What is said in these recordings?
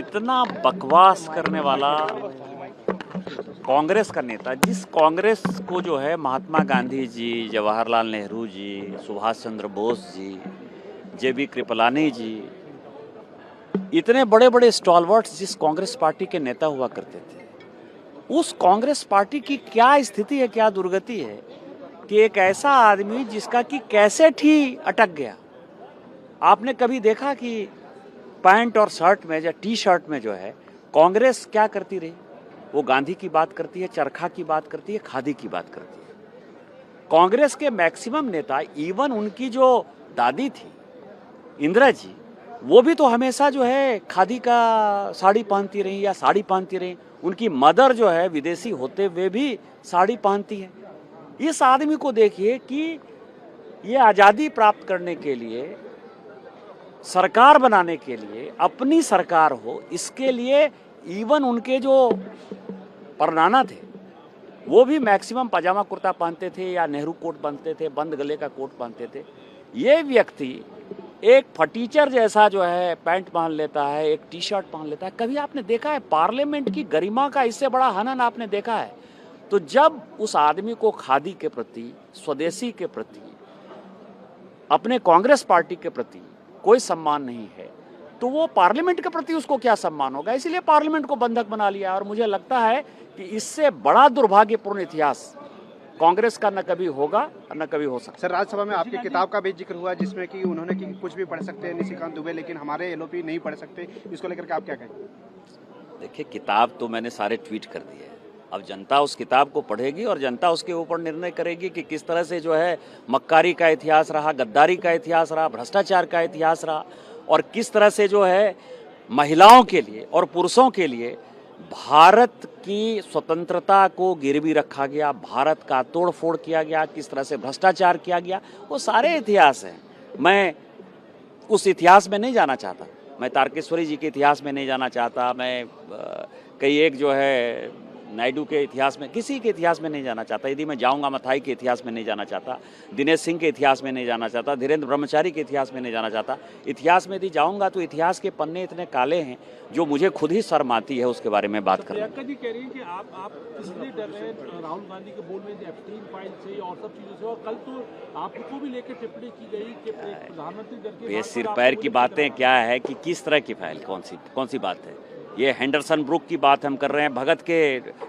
इतना बकवास करने वाला कांग्रेस का नेता, जिस कांग्रेस को जो है महात्मा गांधी जी, जवाहरलाल नेहरू जी, सुभाष चंद्र बोस जी, जेबी कृपलानी जी, इतने बड़े बड़े स्टॉलवर्ट्स जिस कांग्रेस पार्टी के नेता हुआ करते थे, उस कांग्रेस पार्टी की क्या स्थिति है, क्या दुर्गति है कि एक ऐसा आदमी जिसका कि कैसेट ही अटक गया। आपने कभी देखा कि पैंट और शर्ट में या टी शर्ट में जो है कांग्रेस क्या करती रही? वो गांधी की बात करती है, चरखा की बात करती है, खादी की बात करती है। कांग्रेस के मैक्सिमम नेता, इवन उनकी जो दादी थी इंदिरा जी, वो भी तो हमेशा जो है खादी का साड़ी पहनती रही या साड़ी पहनती रही। उनकी मदर जो है विदेशी होते हुए भी साड़ी पहनती है। इस आदमी को देखिए कि ये आज़ादी प्राप्त करने के लिए, सरकार बनाने के लिए, अपनी सरकार हो, इसके लिए इवन उनके जो परनाना थे वो भी मैक्सिमम पजामा कुर्ता पहनते थे या नेहरू कोट पहनते थे, बंद गले का कोट पहनते थे। ये व्यक्ति एक फटीचर जैसा जो है पैंट पहन लेता है, एक टी शर्ट पहन लेता है। कभी आपने देखा है पार्लियामेंट की गरिमा का इससे बड़ा हनन आपने देखा है? तो जब उस आदमी को खादी के प्रति, स्वदेशी के प्रति, अपने कांग्रेस पार्टी के प्रति कोई सम्मान नहीं है, तो वो पार्लियामेंट के प्रति उसको क्या सम्मान होगा? इसीलिए पार्लियामेंट को बंधक बना लिया। और मुझे लगता है कि इससे बड़ा दुर्भाग्यपूर्ण इतिहास कांग्रेस का न कभी होगा और न कभी हो सकता। सर, राज्यसभा में आपकी किताब का भी जिक्र हुआ जिसमें कि उन्होंने कि कुछ भी पढ़ सकते हैं निशिकांत दुबे, लेकिन हमारे एलओपी नहीं पढ़ सकते। इसको लेकर के आप क्या कहें? देखिए, किताब तो मैंने सारे ट्वीट कर दिए। अब जनता उस किताब को पढ़ेगी और जनता उसके ऊपर निर्णय करेगी कि किस तरह से जो है मक्कारी का इतिहास रहा, गद्दारी का इतिहास रहा, भ्रष्टाचार का इतिहास रहा, और किस तरह से जो है महिलाओं के लिए और पुरुषों के लिए भारत की स्वतंत्रता को गिरवी रखा गया, भारत का तोड़ फोड़ किया गया, किस तरह से भ्रष्टाचार किया गया, वो सारे इतिहास हैं। मैं उस इतिहास में नहीं जाना चाहता, मैं तारकेश्वरी जी के इतिहास में नहीं जाना चाहता, मैं कई एक जो है नायडू के इतिहास में, किसी के इतिहास में नहीं जाना चाहता। यदि मैं जाऊंगा मथाई के इतिहास में नहीं जाना चाहता, दिनेश सिंह के इतिहास में नहीं जाना चाहता, धीरेन्द्र ब्रह्मचारी के इतिहास में नहीं जाना चाहता। इतिहास में यदि जाऊंगा तो इतिहास के पन्ने इतने काले हैं जो मुझे खुद ही शर्म आती है उसके बारे में बात करना। प्रियंका जी कह रही हैं कि आप किसलिए डर रहे हैं राहुल गांधी के बोल में एप्स्टीन फाइल से और सब चीज़ों से, और कल तो आपको भी लेकर टिप्पणी की गई कि प्रधानमंत्री डर के ये सिर पैर की बातें क्या है कि किस तरह की फाइल, कौन सी बात है? ये हेंडरसन ब्रुक की बात हम कर रहे हैं, भगत के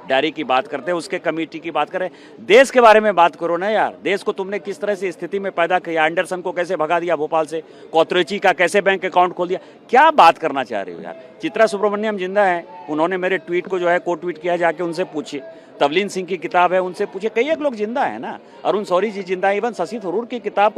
डायरी की बात करते हैं, उसके कमेटी की बात कर रहे हैं। देश के बारे में बात करो ना यार। देश को तुमने किस तरह से स्थिति में पैदा किया, एंडरसन को कैसे भगा दिया भोपाल से, कोतरेची का कैसे बैंक अकाउंट खोल दिया, क्या बात करना चाह रहे हो यार? चित्रा सुब्रमण्यम जिंदा है, उन्होंने मेरे ट्वीट को जो है को ट्वीट किया, जाके उनसे पूछिए। तवलीन सिंह की किताब है, उनसे पूछिए। कई एक लोग जिंदा है ना, अरुण शौरी जी जिंदा है, इवन शशि थरूर की किताब